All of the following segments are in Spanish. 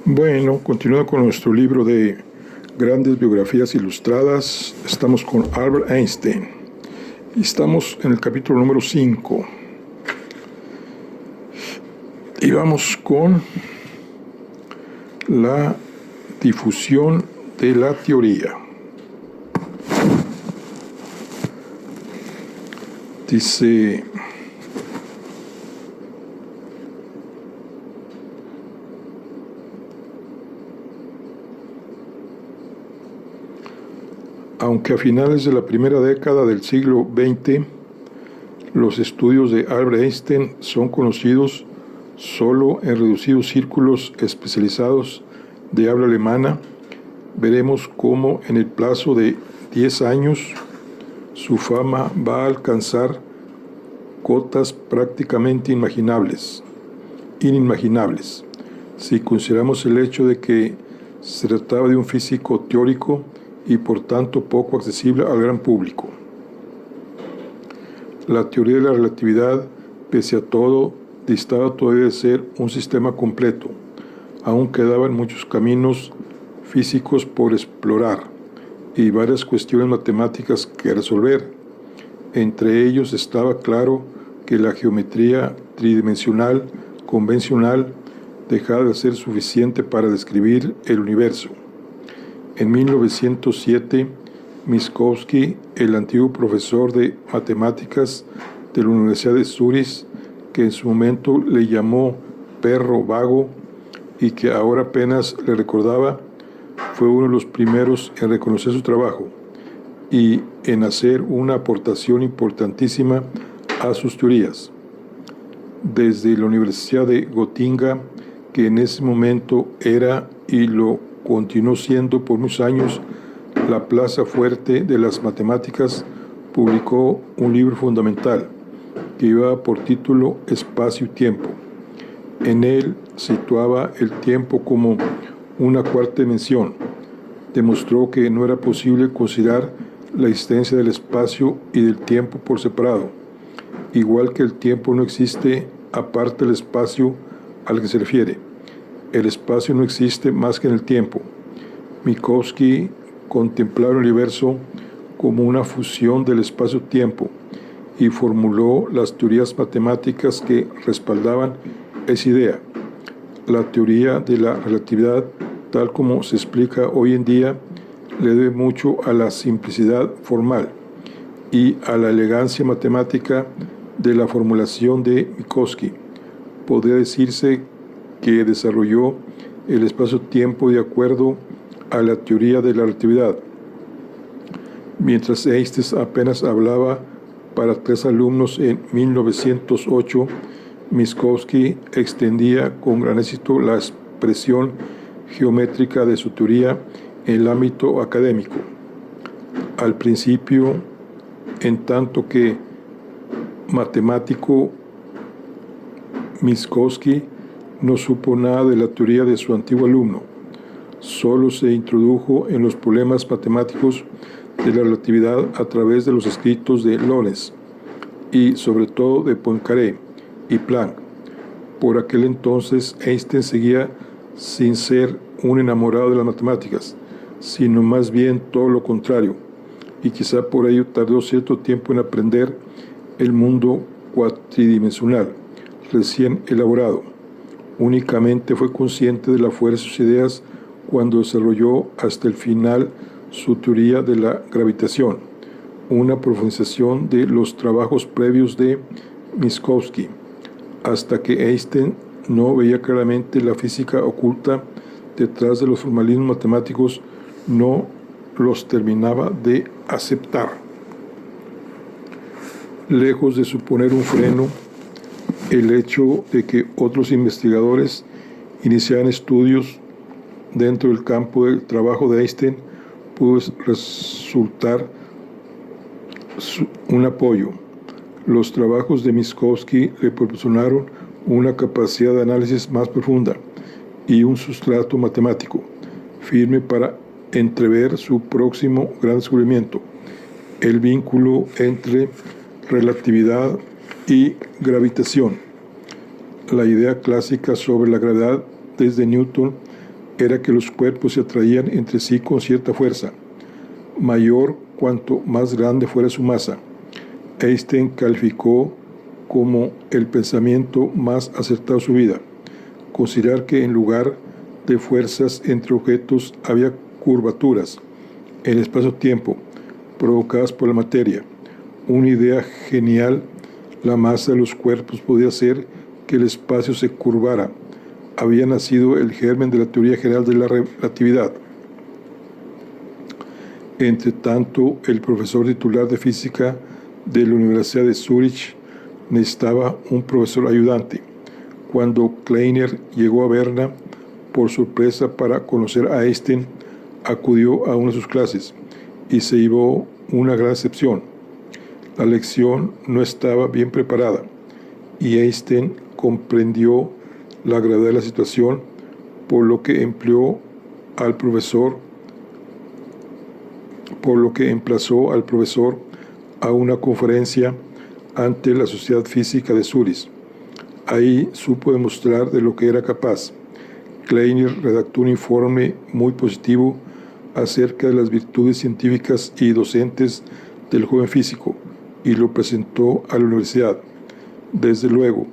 Bueno, continuando con nuestro libro de grandes biografías ilustradas, estamos con Albert Einstein. Y estamos en el capítulo número 5. Y vamos con la difusión de la teoría. Dice: aunque a finales de la primera década del siglo XX, los estudios de Albert Einstein son conocidos solo en reducidos círculos especializados de habla alemana, veremos cómo en el plazo de 10 años su fama va a alcanzar cotas prácticamente inimaginables, si consideramos el hecho de que se trataba de un físico teórico y por tanto poco accesible al gran público. La teoría de la relatividad, pese a todo, distaba todavía de ser un sistema completo. Aún quedaban muchos caminos físicos por explorar y varias cuestiones matemáticas que resolver. Entre ellos estaba claro que la geometría tridimensional convencional dejaba de ser suficiente para describir el universo. En 1907, Minkowski, el antiguo profesor de matemáticas de la Universidad de Zúrich, que en su momento le llamó perro vago y que ahora apenas le recordaba, fue uno de los primeros en reconocer su trabajo y en hacer una aportación importantísima a sus teorías. Desde la Universidad de Gotinga, que en ese momento era y lo continuó siendo por muchos años la plaza fuerte de las matemáticas, publicó un libro fundamental que llevaba por título Espacio y Tiempo. En él situaba el tiempo como una cuarta dimensión. Demostró que no era posible considerar la existencia del espacio y del tiempo por separado, igual que el tiempo no existe aparte del espacio al que se refiere. El espacio no existe más que en el tiempo. Minkowski contemplaba el universo como una fusión del espacio-tiempo y formuló las teorías matemáticas que respaldaban esa idea. La teoría de la relatividad, tal como se explica hoy en día, le debe mucho a la simplicidad formal y a la elegancia matemática de la formulación de Minkowski. Podría decirse que desarrolló el espacio-tiempo de acuerdo a la teoría de la relatividad. Mientras Einstein apenas hablaba para 3 alumnos en 1908, Minkowski extendía con gran éxito la expresión geométrica de su teoría en el ámbito académico. Al principio, en tanto que matemático, Minkowski no supo nada de la teoría de su antiguo alumno. Solo se introdujo en los problemas matemáticos de la relatividad a través de los escritos de Lorentz y sobre todo de Poincaré y Planck. Por aquel entonces Einstein seguía sin ser un enamorado de las matemáticas, sino más bien todo lo contrario, y quizá por ello tardó cierto tiempo en aprender el mundo cuatridimensional recién elaborado. Únicamente fue consciente de la fuerza de sus ideas cuando desarrolló hasta el final su teoría de la gravitación, una profundización de los trabajos previos de Minkowski, hasta que Einstein no veía claramente la física oculta detrás de los formalismos matemáticos, no los terminaba de aceptar. Lejos de suponer un freno, el hecho de que otros investigadores iniciaran estudios dentro del campo del trabajo de Einstein pudo resultar un apoyo. Los trabajos de Minkowski le proporcionaron una capacidad de análisis más profunda y un sustrato matemático firme para entrever su próximo gran descubrimiento, el vínculo entre relatividad y gravitación. La idea clásica sobre la gravedad desde Newton era que los cuerpos se atraían entre sí con cierta fuerza, mayor cuanto más grande fuera su masa. Einstein calificó como el pensamiento más acertado de su vida considerar que en lugar de fuerzas entre objetos había curvaturas en el espacio-tiempo provocadas por la materia. Una idea genial, la masa de los cuerpos podía hacer que el espacio se curvara. Había nacido el germen de la teoría general de la relatividad. Entre tanto, el profesor titular de física de la Universidad de Zúrich necesitaba un profesor ayudante. Cuando Kleiner llegó a Berna por sorpresa para conocer a Einstein, acudió a una de sus clases y se llevó una gran decepción. La lección no estaba bien preparada y Einstein comprendió la gravedad de la situación, por lo que emplazó al profesor a una conferencia ante la Sociedad Física de Zúrich. Ahí supo demostrar de lo que era capaz. Kleiner redactó un informe muy positivo acerca de las virtudes científicas y docentes del joven físico y lo presentó a la universidad. Desde luego,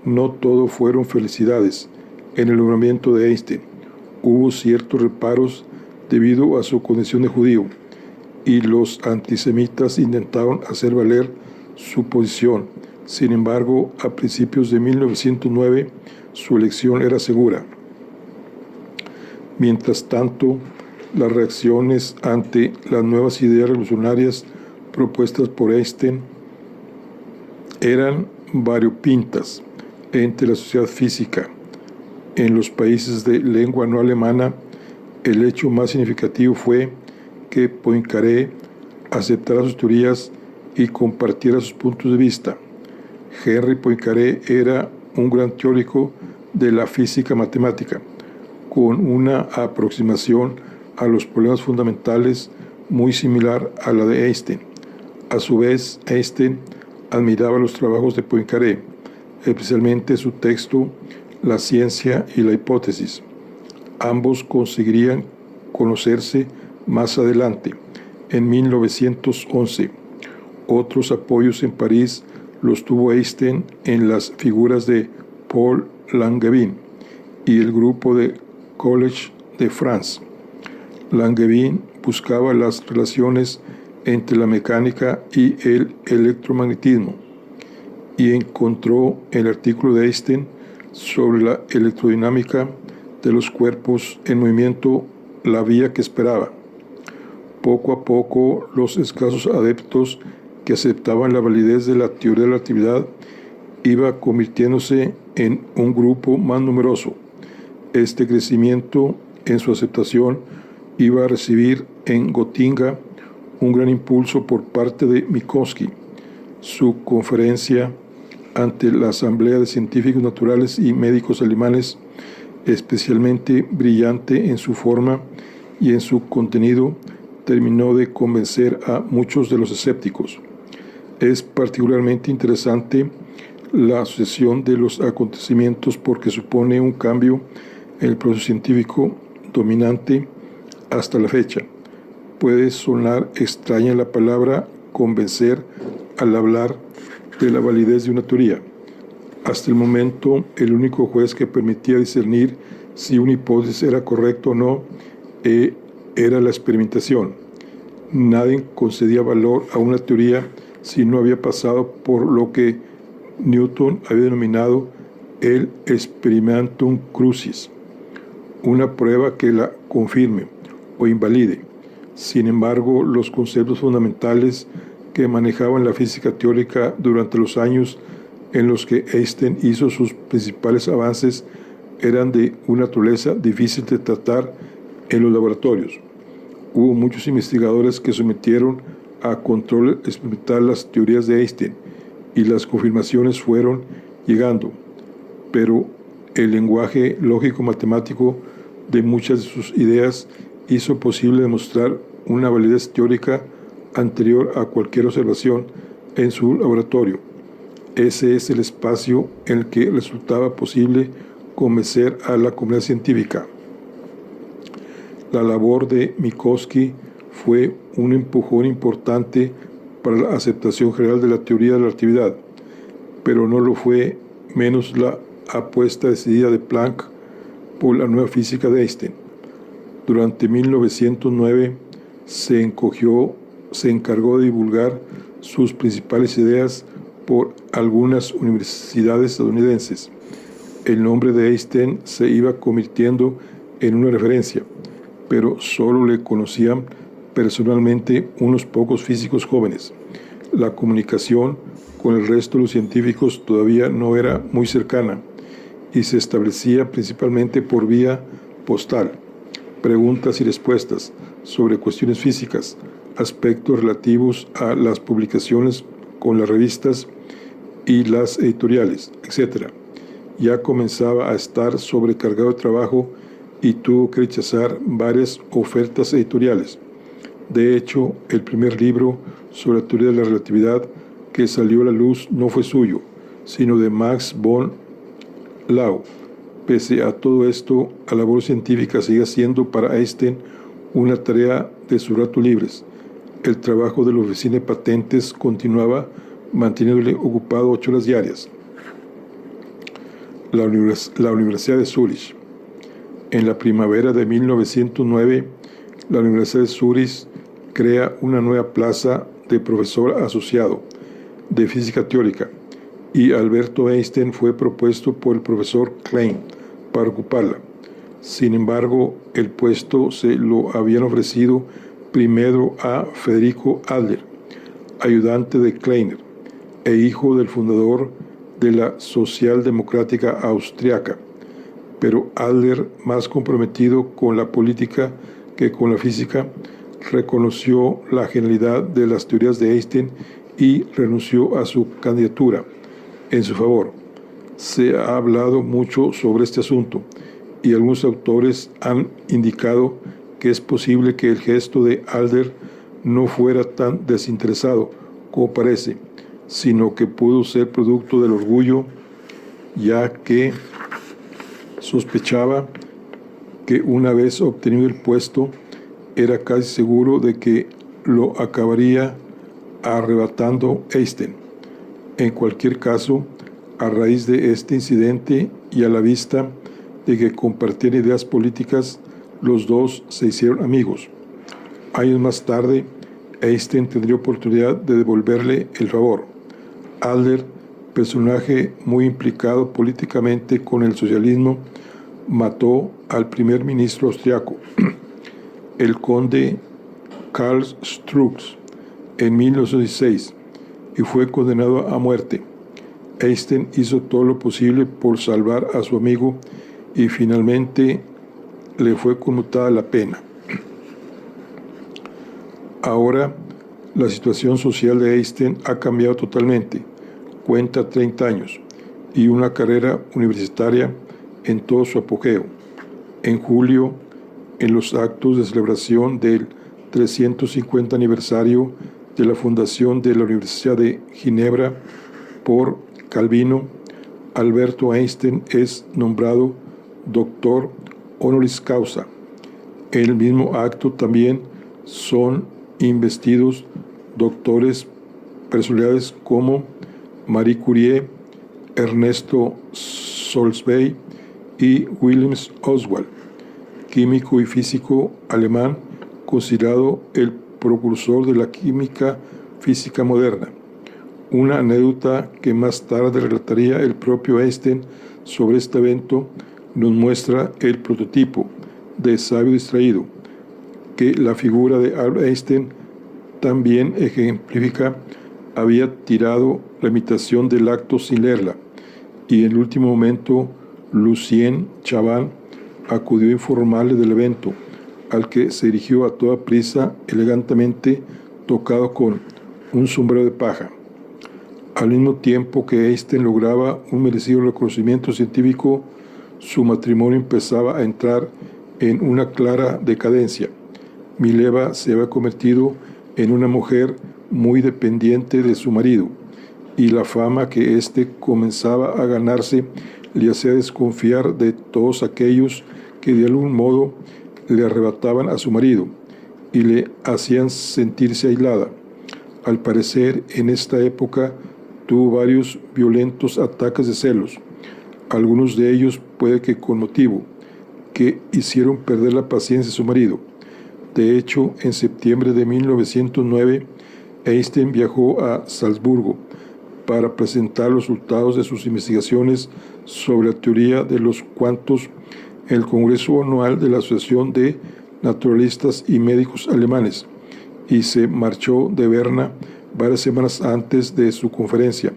no todo fueron felicidades en el nombramiento de Einstein. Hubo ciertos reparos debido a su condición de judío y los antisemitas intentaron hacer valer su posición. Sin embargo, a principios de 1909, su elección era segura. Mientras tanto, las reacciones ante las nuevas ideas revolucionarias propuestas por Einstein eran variopintas entre la sociedad física. En los países de lengua no alemana, el hecho más significativo fue que Poincaré aceptara sus teorías y compartiera sus puntos de vista. Henri Poincaré era un gran teórico de la física matemática, con una aproximación a los problemas fundamentales muy similar a la de Einstein. A su vez, Einstein admiraba los trabajos de Poincaré, especialmente su texto La ciencia y la hipótesis. Ambos conseguirían conocerse más adelante, en 1911. Otros apoyos en París los tuvo Einstein en las figuras de Paul Langevin y el grupo de Collège de France. Langevin buscaba las relaciones entre la mecánica y el electromagnetismo y encontró el artículo de Einstein sobre la electrodinámica de los cuerpos en movimiento la vía que esperaba. Poco a poco, los escasos adeptos que aceptaban la validez de la teoría de la relatividad iba convirtiéndose en un grupo más numeroso. Este crecimiento en su aceptación iba a recibir en Gotinga un gran impulso por parte de Minkowski. Su conferencia ante la Asamblea de Científicos Naturales y Médicos Alemanes, especialmente brillante en su forma y en su contenido, terminó de convencer a muchos de los escépticos. Es particularmente interesante la sucesión de los acontecimientos porque supone un cambio en el proceso científico dominante hasta la fecha. Puede sonar extraña la palabra convencer al hablar de la validez de una teoría. Hasta el momento, el único juez que permitía discernir si una hipótesis era correcta o no era la experimentación. Nadie concedía valor a una teoría si no había pasado por lo que Newton había denominado el experimentum crucis, una prueba que la confirme o invalide. Sin embargo, los conceptos fundamentales que manejaban la física teórica durante los años en los que Einstein hizo sus principales avances eran de una naturaleza difícil de tratar en los laboratorios. Hubo muchos investigadores que sometieron a control experimental las teorías de Einstein y las confirmaciones fueron llegando, pero el lenguaje lógico-matemático de muchas de sus ideas hizo posible demostrar una validez teórica anterior a cualquier observación en su laboratorio. Ese es el espacio en el que resultaba posible convencer a la comunidad científica. La labor de Minkowski fue un empujón importante para la aceptación general de la teoría de la relatividad, pero no lo fue menos la apuesta decidida de Planck por la nueva física de Einstein. Durante 1909 se encargó de divulgar sus principales ideas por algunas universidades estadounidenses. El nombre de Einstein se iba convirtiendo en una referencia, pero solo le conocían personalmente unos pocos físicos jóvenes. La comunicación con el resto de los científicos todavía no era muy cercana y se establecía principalmente por vía postal. Preguntas y respuestas sobre cuestiones físicas, aspectos relativos a las publicaciones con las revistas y las editoriales, etc. Ya comenzaba a estar sobrecargado de trabajo y tuvo que rechazar varias ofertas editoriales. De hecho, el primer libro sobre la teoría de la relatividad que salió a la luz no fue suyo, sino de Max von Laue. Pese a todo esto, la labor científica seguía siendo para Einstein una tarea de sus ratos libres. El trabajo de la oficina de patentes continuaba manteniéndole ocupado 8 horas diarias. La Universidad de Zúrich. En la primavera de 1909, la Universidad de Zúrich crea una nueva plaza de profesor asociado de física teórica y Alberto Einstein fue propuesto por el profesor Klein para ocuparla. Sin embargo, el puesto se lo habían ofrecido primero a Federico Adler, ayudante de Kleiner e hijo del fundador de la socialdemocrática austriaca, pero Adler, más comprometido con la política que con la física, reconoció la genialidad de las teorías de Einstein y renunció a su candidatura en su favor. Se ha hablado mucho sobre este asunto y algunos autores han indicado que es posible que el gesto de Adler no fuera tan desinteresado como parece, sino que pudo ser producto del orgullo, ya que sospechaba que una vez obtenido el puesto, era casi seguro de que lo acabaría arrebatando Einstein. En cualquier caso, a raíz de este incidente y a la vista de que compartían ideas políticas, los dos se hicieron amigos. Años más tarde, Einstein tendría oportunidad de devolverle el favor. Adler, personaje muy implicado políticamente con el socialismo, mató al primer ministro austriaco, el conde Karl Strux, en 1916 y fue condenado a muerte. Einstein hizo todo lo posible por salvar a su amigo y finalmente le fue conmutada la pena. Ahora, la situación social de Einstein ha cambiado totalmente. Cuenta 30 años y una carrera universitaria en todo su apogeo. En julio, en los actos de celebración del 350 aniversario de la fundación de la Universidad de Ginebra por Calvino, Alberto Einstein es nombrado doctor honoris causa. En el mismo acto también son investidos doctores personalidades como Marie Curie, Ernesto Solvay y Wilhelm Oswald, químico y físico alemán considerado el precursor de la química física moderna. Una anécdota que más tarde relataría el propio Einstein sobre este evento nos muestra el prototipo de sabio distraído que la figura de Albert Einstein también ejemplifica. Había tirado la imitación del acto sin leerla y en el último momento Lucien Chaban acudió a informarle del evento, al que se dirigió a toda prisa, elegantemente tocado con un sombrero de paja. Al mismo tiempo que Einstein lograba un merecido reconocimiento científico, su matrimonio empezaba a entrar en una clara decadencia. Mileva se había convertido en una mujer muy dependiente de su marido, y la fama que éste comenzaba a ganarse le hacía desconfiar de todos aquellos que de algún modo le arrebataban a su marido y le hacían sentirse aislada. Al parecer, en esta época tuvo varios violentos ataques de celos, algunos de ellos puede que con motivo, que hicieron perder la paciencia de su marido. De hecho, en septiembre de 1909, Einstein viajó a Salzburgo para presentar los resultados de sus investigaciones sobre la teoría de los cuantos en el Congreso Anual de la Asociación de Naturalistas y Médicos Alemanes, y se marchó de Berna varias semanas antes de su conferencia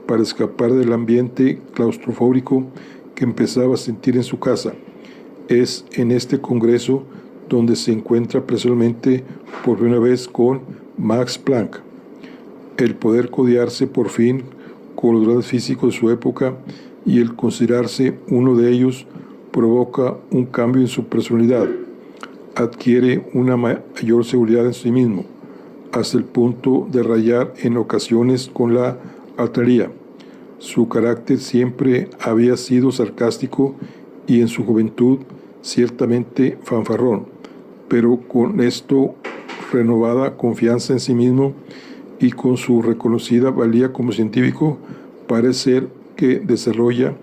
para escapar del ambiente claustrofóbico que empezaba a sentir en su casa. Es en este congreso donde se encuentra personalmente por primera vez con Max Planck. El poder codearse por fin con los grandes físicos de su época y el considerarse uno de ellos provoca un cambio en su personalidad. Adquiere una mayor seguridad en sí mismo, hasta el punto de rayar en ocasiones con la altanería. Su carácter siempre había sido sarcástico y en su juventud ciertamente fanfarrón, pero con esto renovada confianza en sí mismo y con su reconocida valía como científico, parece ser que desarrolla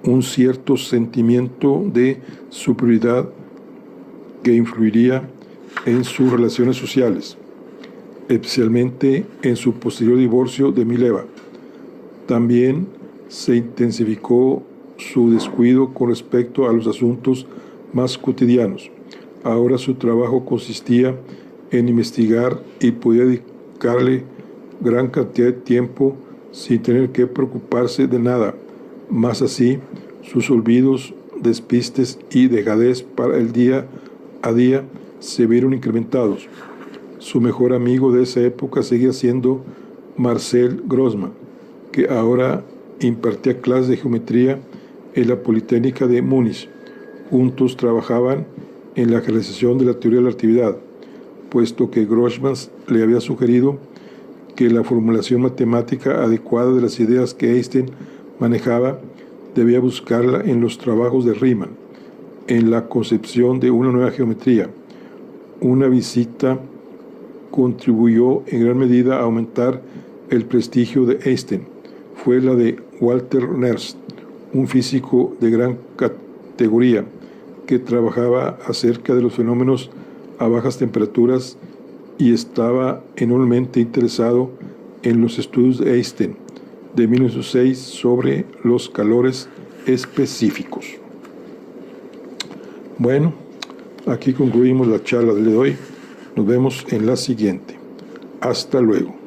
un cierto sentimiento de superioridad que influiría en sus relaciones sociales, especialmente en su posterior divorcio de Mileva. También se intensificó su descuido con respecto a los asuntos más cotidianos. Ahora su trabajo consistía en investigar y podía dedicarle gran cantidad de tiempo sin tener que preocuparse de nada. Más así, sus olvidos, despistes y dejadez para el día a día se vieron incrementados. Su mejor amigo de esa época seguía siendo Marcel Grossmann, que ahora impartía clases de geometría en la Politécnica de Múnich. Juntos trabajaban en la realización de la teoría de la relatividad, puesto que Grossmann le había sugerido que la formulación matemática adecuada de las ideas que Einstein manejaba debía buscarla en los trabajos de Riemann, en la concepción de una nueva geometría. Una visita contribuyó en gran medida a aumentar el prestigio de Einstein. Fue la de Walter Nernst, un físico de gran categoría que trabajaba acerca de los fenómenos a bajas temperaturas y estaba enormemente interesado en los estudios de Einstein de 1906 sobre los calores específicos. Bueno, aquí concluimos la charla de hoy. Nos vemos en la siguiente. Hasta luego.